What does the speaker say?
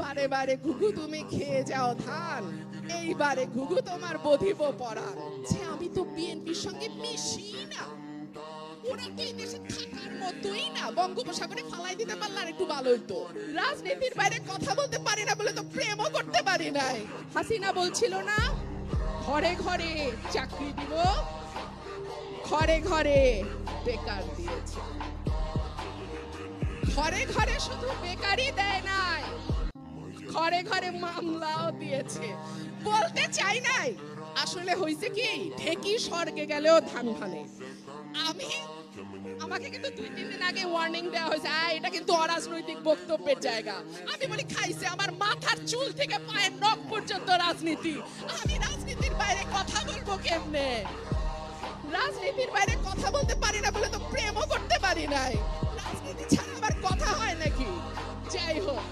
বারে বারে ঘুঘু তুমি খেয়ে যাও ধান, এইবারে ঘুঘু তোমার বধিব পরাণ। যে আমি তো বিএনপির সঙ্গে মিশি না, ওরা তো এই দেশে থাকার মতোই না, বঙ্গোপসাগরে ফালাই দিতে পারলে আর একটু ভালো হইতো। রাজনীতির বাইরে কথা বলতে পারি না বলে তো প্রেমও করতে পারি নাই। হাসিনা বলছিল না ঘরে ঘরে চাকরি দিব, ঘরে ঘরে বেকার দিয়েছে। ঘরে ঘরে শুধু বেকারই দেয় নাই, ঘরে ঘরে মামলাও দিয়েছে। বলতে চাই নাই, আসলে হয়েছে কি, ঢেকি স্বর্গে গেলেও ধান ভানে। আমাকে কিন্তু 2-3 দিন আগে ওয়ার্নিং দেওয়া হয়েছে, এটা কিন্তু অরাজনৈতিক বক্তব্যের জায়গা। আমি বলি খাইছে, আমার মাথার চুল থেকে পায়ের নখ পর্যন্ত রাজনীতি। আমি রাজনীতির বাইরে কথা বলবো কেমনে? রাজনীতির বাইরে কথা বলতে পারি না বলে তো প্রেমও করতে পারি নাই। রাজনীতি ছাড়া আবার কথা হয় নাকি? যাই হোক,